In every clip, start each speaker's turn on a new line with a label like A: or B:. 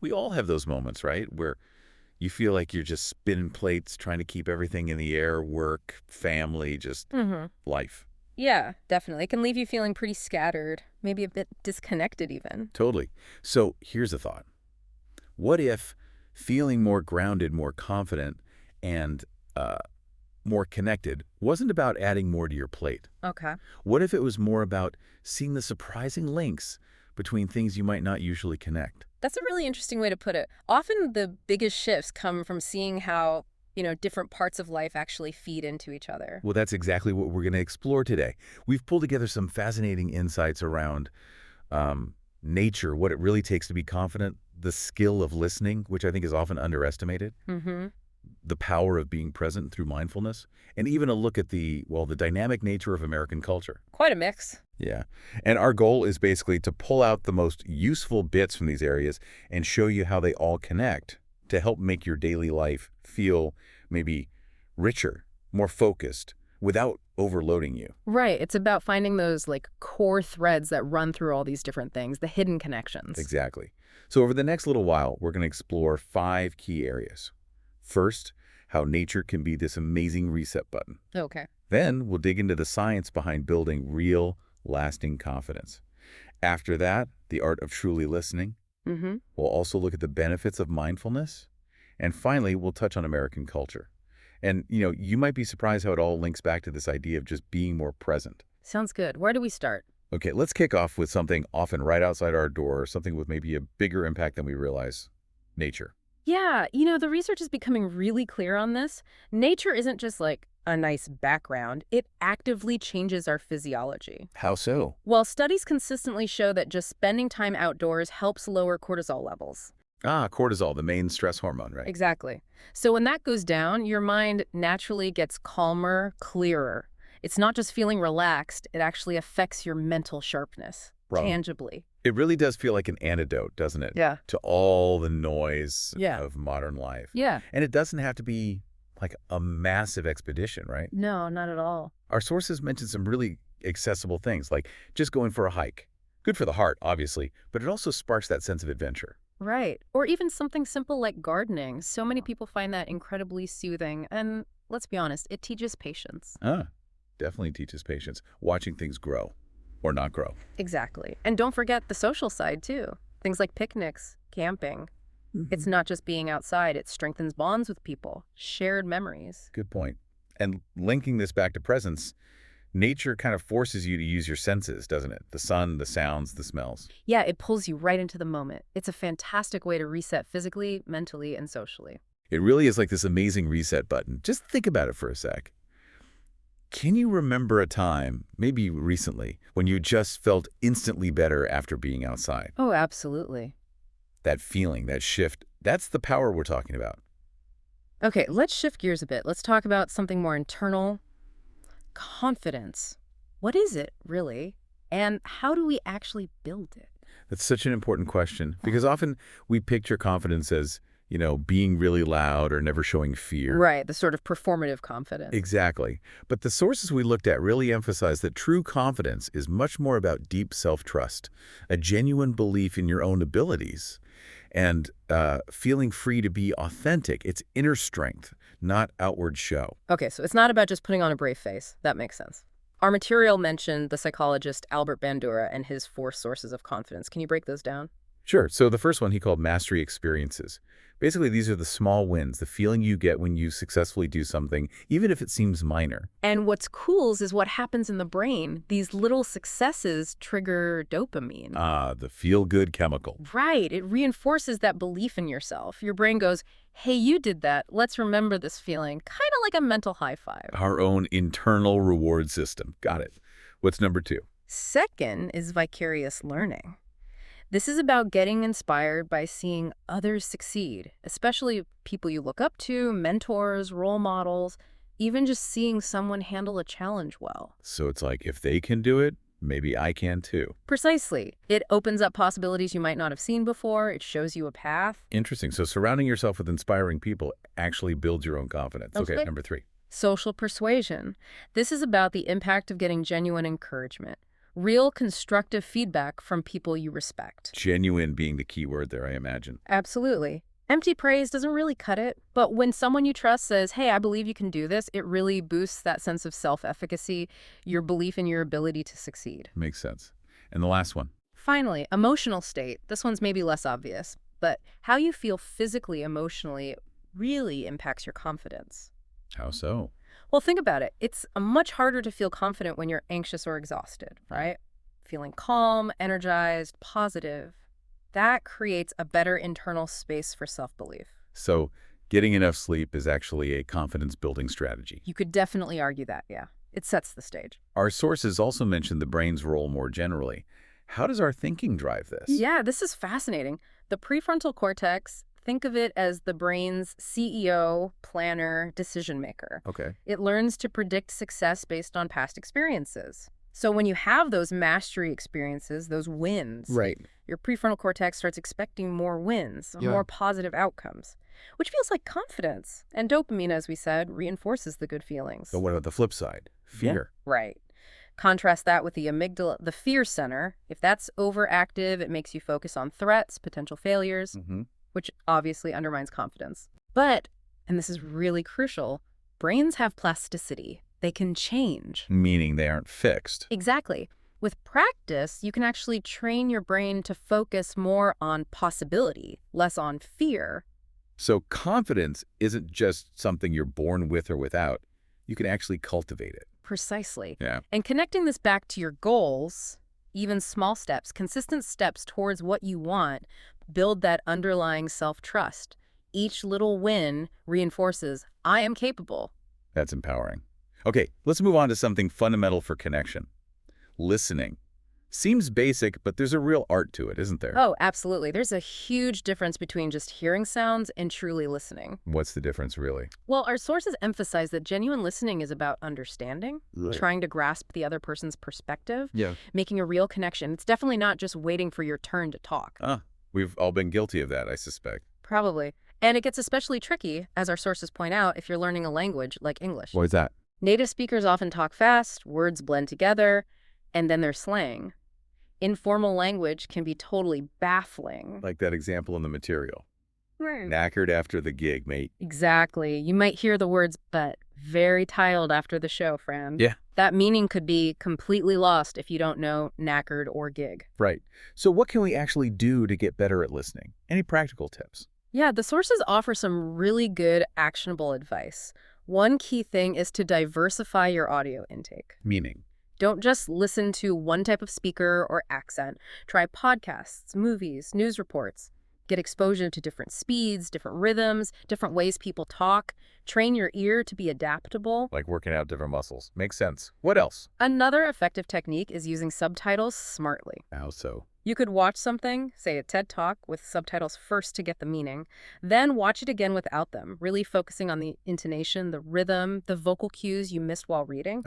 A: We all have those moments, right? Where you feel like you're just spinning plates, trying to keep everything in the air, work, family, just
B: Mm-hmm.
A: life.
B: Yeah, definitely. It can leave you feeling pretty scattered, maybe a bit disconnected even.
A: Totally. So here's a thought. What if feeling more grounded, more confident, and uh, more connected wasn't about adding more to your plate?
B: Okay.
A: What if it was more about seeing the surprising links between things you might not usually connect?
B: That's a really interesting way to put it. Often the biggest shifts come from seeing how, different parts of life actually feed into each other.
A: Well, that's exactly what we're going to explore today. We've pulled together some fascinating insights around nature, what it really takes to be confident, the skill of listening, which I think is often underestimated,
B: Mm-hmm.
A: the power of being present through mindfulness, and even a look at the dynamic nature of American culture.
B: Quite a mix.
A: Yeah. And our goal is basically to pull out the most useful bits from these areas and show you how they all connect to help make your daily life feel maybe richer, more focused, without overloading you.
B: Right. It's about finding those like core threads that run through all these different things, the hidden connections.
A: Exactly. So over the next little while, we're going to explore 5 key areas. First, how nature can be this amazing reset button.
B: Okay.
A: Then we'll dig into the science behind building real, lasting confidence. After that, the art of truly listening.
B: Mm-hmm.
A: We'll also look at the benefits of mindfulness. And finally, we'll touch on American culture. And, you might be surprised how it all links back to this idea of just being more present.
B: Sounds good. Where do we start?
A: Okay, let's kick off with something often right outside our door, something with maybe a bigger impact than we realize: nature.
B: Yeah, the research is becoming really clear on this. Nature isn't just like a nice background, it actively changes our physiology.
A: How so?
B: Well, studies consistently show that just spending time outdoors helps lower cortisol levels.
A: Ah, cortisol, the main stress hormone, right?
B: Exactly. So when that goes down, your mind naturally gets calmer, clearer. It's not just feeling relaxed, it actually affects your mental sharpness,
A: Bro,
B: tangibly.
A: it really does feel like an antidote, doesn't it,
B: Yeah.
A: to all the noise
B: Yeah.
A: of modern life.
B: Yeah.
A: And it doesn't have to be like a massive expedition, right?
B: No, not at all.
A: Our sources mention some really accessible things, like just going for a hike. Good for the heart, obviously, but it also sparks that sense of adventure.
B: Right. Or even something simple like gardening. So many people find that incredibly soothing. And let's be honest, it teaches patience.
A: Ah, definitely teaches patience, watching things grow or not grow.
B: Exactly. And don't forget the social side, too. Things like picnics, camping. It's not just being outside, it strengthens bonds with people, shared memories.
A: Good point. And linking this back to presence, nature kind of forces you to use your senses, doesn't it? The sun, the sounds, the smells.
B: Yeah, it pulls you right into the moment. It's a fantastic way to reset physically, mentally, and socially.
A: It really is like this amazing reset button. Just think about it for a sec. Can you remember a time, maybe recently, when you just felt instantly better after being outside?
B: Oh, absolutely.
A: That feeling, that shift, that's the power we're talking about.
B: Okay, let's shift gears a bit. Let's talk about something more internal. Confidence. What is it, really? And how do we actually build it?
A: That's such an important question because often we picture confidence as, being really loud or never showing fear.
B: Right, the sort of performative confidence.
A: Exactly. But the sources we looked at really emphasize that true confidence is much more about deep self-trust, a genuine belief in your own abilities, and feeling free to be authentic. It's inner strength, not outward show.
B: Okay, so it's not about just putting on a brave face. That makes sense. Our material mentioned the psychologist Albert Bandura and his 4 sources of confidence. Can you break those down?
A: Sure. So the first one he called mastery experiences. Basically, these are the small wins, the feeling you get when you successfully do something, even if it seems minor.
B: And what's cool is what happens in the brain. These little successes trigger dopamine.
A: Ah, the feel-good chemical.
B: Right. It reinforces that belief in yourself. Your brain goes, hey, you did that. Let's remember this feeling. Kind of like a mental high five.
A: Our own internal reward system. Got it. What's number 2?
B: Second is vicarious learning. This is about getting inspired by seeing others succeed, especially people you look up to, mentors, role models, even just seeing someone handle a challenge well.
A: So it's like, if they can do it, maybe I can too.
B: Precisely. It opens up possibilities you might not have seen before. It shows you a path.
A: Interesting. So surrounding yourself with inspiring people actually builds your own confidence. Okay,
B: Okay.
A: number 3.
B: Social persuasion. This is about the impact of getting genuine encouragement. Real constructive feedback from people you respect.
A: Genuine being the key word there, I imagine.
B: Absolutely. Empty praise doesn't really cut it, but when someone you trust says, hey, I believe you can do this, it really boosts that sense of self-efficacy, your belief in your ability to succeed.
A: Makes sense. And the last one.
B: Finally, emotional state. This one's maybe less obvious, but how you feel physically, emotionally really impacts your confidence.
A: How so?
B: Well, think about it. It's much harder to feel confident when you're anxious or exhausted, right? Feeling calm, energized, positive. That creates a better internal space for self-belief.
A: So getting enough sleep is actually a confidence-building strategy.
B: You could definitely argue that, yeah. It sets the stage.
A: Our sources also mention the brain's role more generally. How does our thinking drive this?
B: Yeah, this is fascinating. The prefrontal cortex, think of it as the brain's CEO, planner, decision maker.
A: Okay.
B: It learns to predict success based on past experiences. So when you have those mastery experiences, those wins,
A: Right.
B: your prefrontal cortex starts expecting more wins, more positive outcomes, which feels like confidence. And dopamine, as we said, reinforces the good feelings.
A: So what about the flip side? Fear.
B: Right. Contrast that with the amygdala, the fear center. If that's overactive, it makes you focus on threats, potential failures, which obviously undermines confidence. But, and this is really crucial, brains have plasticity. They can change.
A: Meaning they aren't fixed.
B: Exactly. With practice, you can actually train your brain to focus more on possibility, less on fear.
A: So confidence isn't just something you're born with or without. You can actually cultivate it.
B: Precisely.
A: Yeah.
B: And connecting this back to your goals, even small steps, consistent steps towards what you want, build that underlying self-trust. Each little win reinforces, I am capable.
A: That's empowering. Okay, let's move on to something fundamental for connection. Listening. Seems basic, but there's a real art to it, isn't there?
B: Oh, absolutely. There's a huge difference between just hearing sounds and truly listening.
A: What's the difference, really?
B: Well, our sources emphasize that genuine listening is about understanding, trying to grasp the other person's perspective, making a real connection. It's definitely not just waiting for your turn to talk.
A: We've all been guilty of that, I suspect.
B: Probably. And it gets especially tricky, as our sources point out, if you're learning a language like English.
A: Why is that?
B: Native speakers often talk fast, words blend together, and then there's slang. Informal language can be totally baffling.
A: Like that example in the material.
B: Right.
A: Knackered after the gig, mate.
B: Exactly. You might hear the words, but very tired after the show, friend.
A: Yeah.
B: That meaning could be completely lost if you don't know knackered or gig.
A: Right. So what can we actually do to get better at listening? Any practical tips?
B: Yeah, the sources offer some really good actionable advice. One key thing is to diversify your audio intake.
A: Meaning?
B: Don't just listen to one type of speaker or accent. Try podcasts, movies, news reports. Get exposure to different speeds, different rhythms, different ways people talk. Train your ear to be adaptable.
A: Like working out different muscles. Makes sense. What else?
B: Another effective technique is using subtitles smartly.
A: How so?
B: You could watch something, say a TED Talk, with subtitles first to get the meaning, then watch it again without them, really focusing on the intonation, the rhythm, the vocal cues you missed while reading.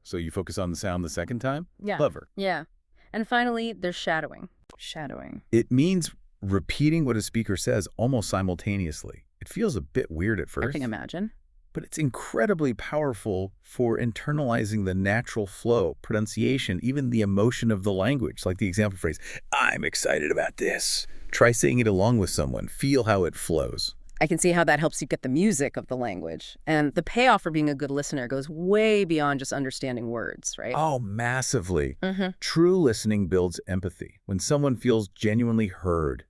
A: So you focus on the sound the second time?
B: Yeah.
A: Clever.
B: Yeah. And finally, there's shadowing. Shadowing.
A: It means repeating what a speaker says almost simultaneously. It feels a bit weird at first.
B: I can imagine.
A: But it's incredibly powerful for internalizing the natural flow, pronunciation, even the emotion of the language, like the example phrase, I'm excited about this. Try saying it along with someone. Feel how it flows.
B: I can see how that helps you get the music of the language. And the payoff for being a good listener goes way beyond just understanding words, right?
A: Oh, massively. True listening builds empathy. When someone feels genuinely heard,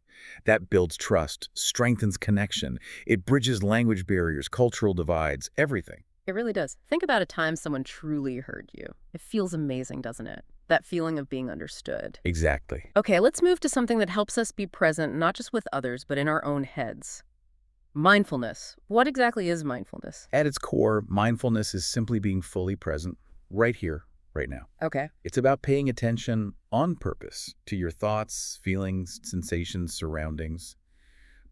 A: that builds trust, strengthens connection. It bridges language barriers, cultural divides, everything.
B: It really does. Think about a time someone truly heard you. It feels amazing, doesn't it? That feeling of being understood.
A: Exactly.
B: Okay, let's move to something that helps us be present, not just with others, but in our own heads. Mindfulness. What exactly is mindfulness?
A: At its core, mindfulness is simply being fully present, right here, right now.
B: Okay.
A: It's about paying attention on purpose to your thoughts, feelings, sensations, surroundings,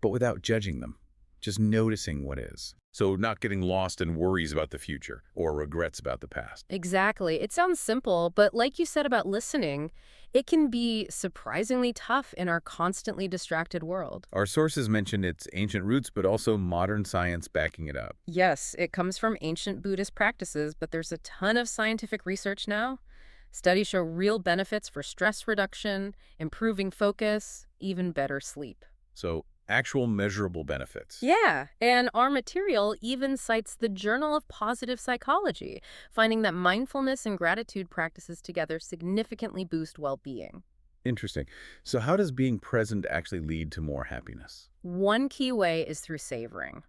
A: but without judging them, just noticing what is. So not getting lost in worries about the future or regrets about the past.
B: Exactly. It sounds simple, but like you said about listening, it can be surprisingly tough in our constantly distracted world.
A: Our sources mention its ancient roots, but also modern science backing it up.
B: Yes, it comes from ancient Buddhist practices, but there's a ton of scientific research now. Studies show real benefits for stress reduction, improving focus, even better sleep.
A: So actual measurable benefits.
B: Yeah, and our material even cites the Journal of Positive Psychology, finding that mindfulness and gratitude practices together significantly boost well-being.
A: Interesting. So how does being present actually lead to more happiness?
B: One key way is through savoring.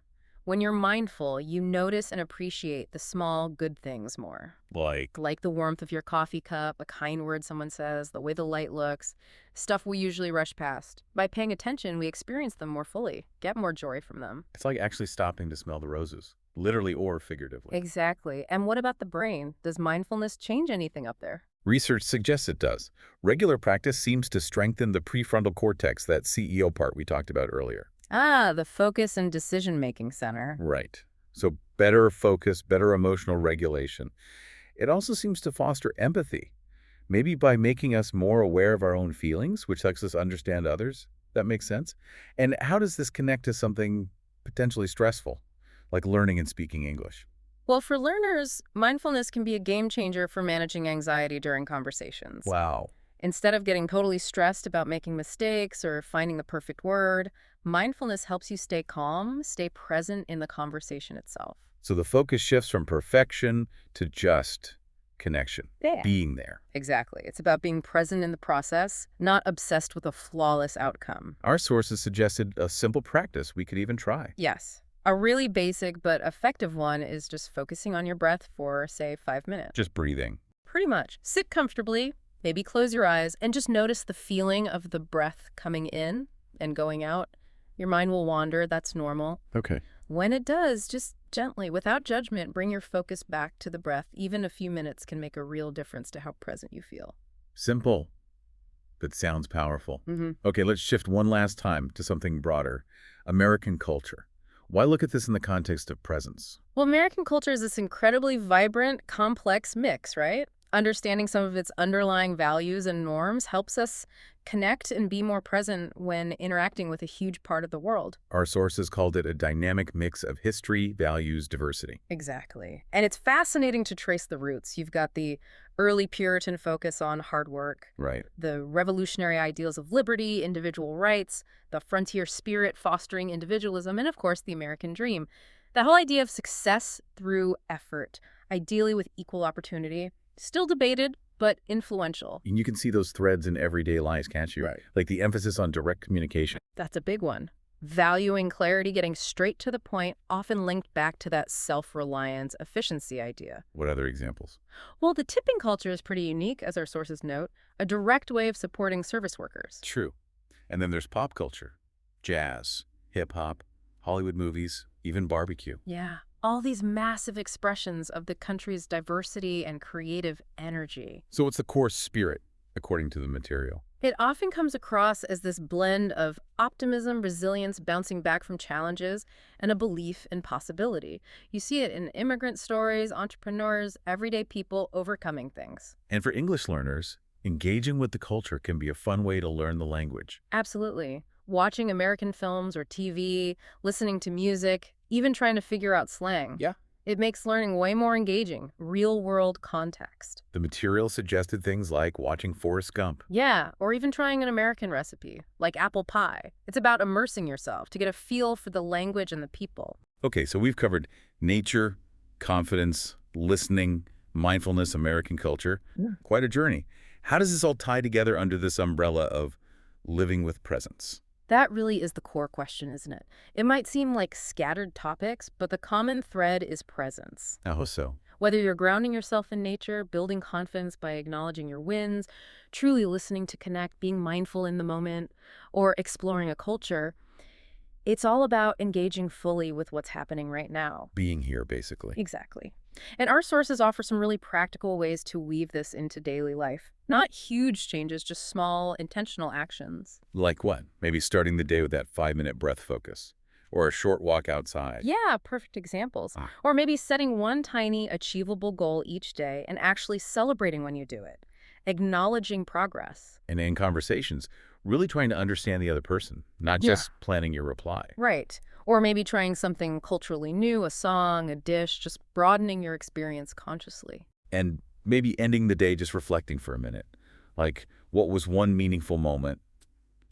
B: When you're mindful, you notice and appreciate the small, good things more.
A: Like,
B: Like the warmth of your coffee cup, a kind word someone says, the way the light looks, stuff we usually rush past. By paying attention, we experience them more fully, get more joy from them.
A: it's like actually stopping to smell the roses, literally or figuratively.
B: Exactly. And what about the brain? Does mindfulness change anything up there?
A: Research suggests it does. Regular practice seems to strengthen the prefrontal cortex, that CEO part we talked about earlier.
B: Ah, the focus and decision-making center.
A: Right. So better focus, better emotional regulation. It also seems to foster empathy, maybe by making us more aware of our own feelings, which helps us understand others. That makes sense. And how does this connect to something potentially stressful, like learning and speaking English?
B: Well, for learners, mindfulness can be a game changer for managing anxiety during conversations.
A: Wow.
B: Instead of getting totally stressed about making mistakes or finding the perfect word, mindfulness helps you stay calm, stay present in the conversation itself.
A: So the focus shifts from perfection to just connection,
B: Yeah.
A: being there.
B: Exactly. It's about being present in the process, not obsessed with a flawless outcome.
A: Our sources suggested a simple practice we could even try.
B: Yes. A really basic but effective one is just focusing on your breath for, say, 5 minutes.
A: Just breathing.
B: Pretty much. Sit comfortably, maybe close your eyes, and just notice the feeling of the breath coming in and going out. Your mind will wander. That's normal.
A: Okay.
B: When it does, just gently, without judgment, bring your focus back to the breath. Even a few minutes can make a real difference to how present you feel.
A: Simple, but sounds powerful.
B: Mm-hmm.
A: Okay, let's shift one last time to something broader. American culture. Why look at this in the context of presence?
B: Well, American culture is this incredibly vibrant, complex mix, right? Understanding some of its underlying values and norms helps us connect and be more present when interacting with a huge part of the world.
A: Our sources called it a dynamic mix of history, values, diversity.
B: Exactly. And it's fascinating to trace the roots. You've got the early Puritan focus on hard work,
A: Right.
B: the revolutionary ideals of liberty, individual rights, the frontier spirit fostering individualism, and of course, the American dream. The whole idea of success through effort, ideally with equal opportunity, still debated, but influential.
A: And you can see those threads in everyday lives, can't you?
C: Right.
A: Like the emphasis on direct communication.
B: That's a big one. Valuing clarity, getting straight to the point, often linked back to that self-reliance, efficiency idea.
A: What other examples?
B: Well, the tipping culture is pretty unique, as our sources note, a direct way of supporting service workers.
A: True. And then there's pop culture. Jazz, hip-hop, Hollywood movies, even barbecue.
B: Yeah, all these massive expressions of the country's diversity and creative energy.
A: So what's the core spirit, according to the material?
B: It often comes across as this blend of optimism, resilience, bouncing back from challenges, and a belief in possibility. You see it in immigrant stories, entrepreneurs, everyday people overcoming things.
A: And for English learners, engaging with the culture can be a fun way to learn the language.
B: Absolutely. Watching American films or TV, listening to music, even trying to figure out slang.
C: Yeah.
B: It makes learning way more engaging, real-world context.
A: The material suggested things like watching Forrest Gump.
B: Yeah, or even trying an American recipe, like apple pie. It's about immersing yourself to get a feel for the language and the people.
A: Okay, so we've covered nature, confidence, listening, mindfulness, American culture.
C: Yeah.
A: Quite a journey. How does this all tie together under this umbrella of living with presence?
B: That really is the core question, isn't it? It might seem like scattered topics, but the common thread is presence.
A: How so?
B: Whether you're grounding yourself in nature, building confidence by acknowledging your wins, truly listening to connect, being mindful in the moment, or exploring a culture, it's all about engaging fully with what's happening right now.
A: Being here, basically.
B: Exactly. And our sources offer some really practical ways to weave this into daily life. Not huge changes, just small, intentional actions.
A: Like what? Maybe starting the day with that 5-minute breath focus. Or a short walk outside.
B: Yeah, perfect examples.
A: Ah.
B: Or maybe setting one tiny, achievable goal each day and actually celebrating when you do it. Acknowledging progress.
A: And in conversations, really trying to understand the other person, not
B: Yeah.
A: just planning your reply.
B: Right. Or maybe trying something culturally new, a song, a dish, just broadening your experience consciously.
A: And Maybe ending the day just reflecting for a minute. Like, what was one meaningful moment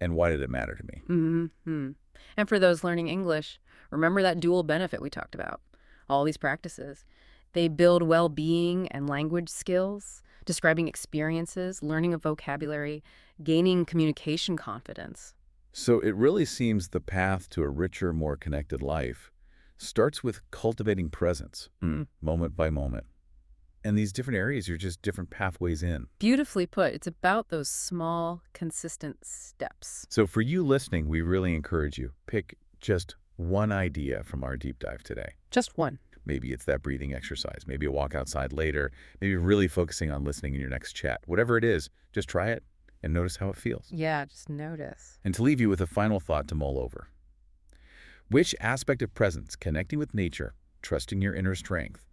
A: and why did it matter to me?
B: Mm-hmm. And for those learning English, remember that dual benefit we talked about. All these practices, they build well-being and language skills, describing experiences, learning a vocabulary, gaining communication confidence.
A: So it really seems the path to a richer, more connected life starts with cultivating presence, moment by moment. And these different areas are just different pathways in.
B: Beautifully put. It's about those small, consistent steps.
A: So for you listening, we really encourage you, pick just one idea from our deep dive today.
B: Just one.
A: Maybe it's that breathing exercise, maybe a walk outside later, maybe really focusing on listening in your next chat. Whatever it is, just try it and notice how it feels.
B: Yeah, just notice.
A: And to leave you with a final thought to mull over. Which aspect of presence, connecting with nature, trusting your inner strength,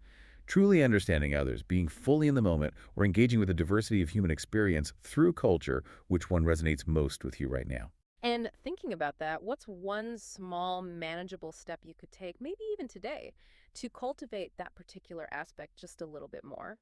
A: truly understanding others, being fully in the moment, or engaging with the diversity of human experience through culture, which one resonates most with you right now?
B: And thinking about that, what's one small, manageable step you could take, maybe even today, to cultivate that particular aspect just a little bit more?